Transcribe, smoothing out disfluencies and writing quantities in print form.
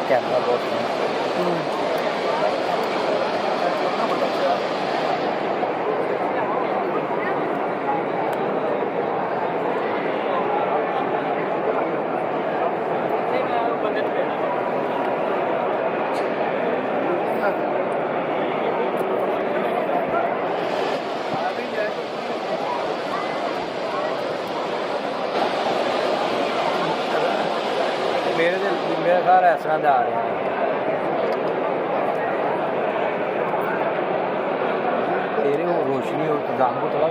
Camera ਬਹੁਤ ਸੋਹਣਾ। मेरा घर इस तरह का आ रहा है। तेरे वो रोशनी और इंतजाम को थोड़ा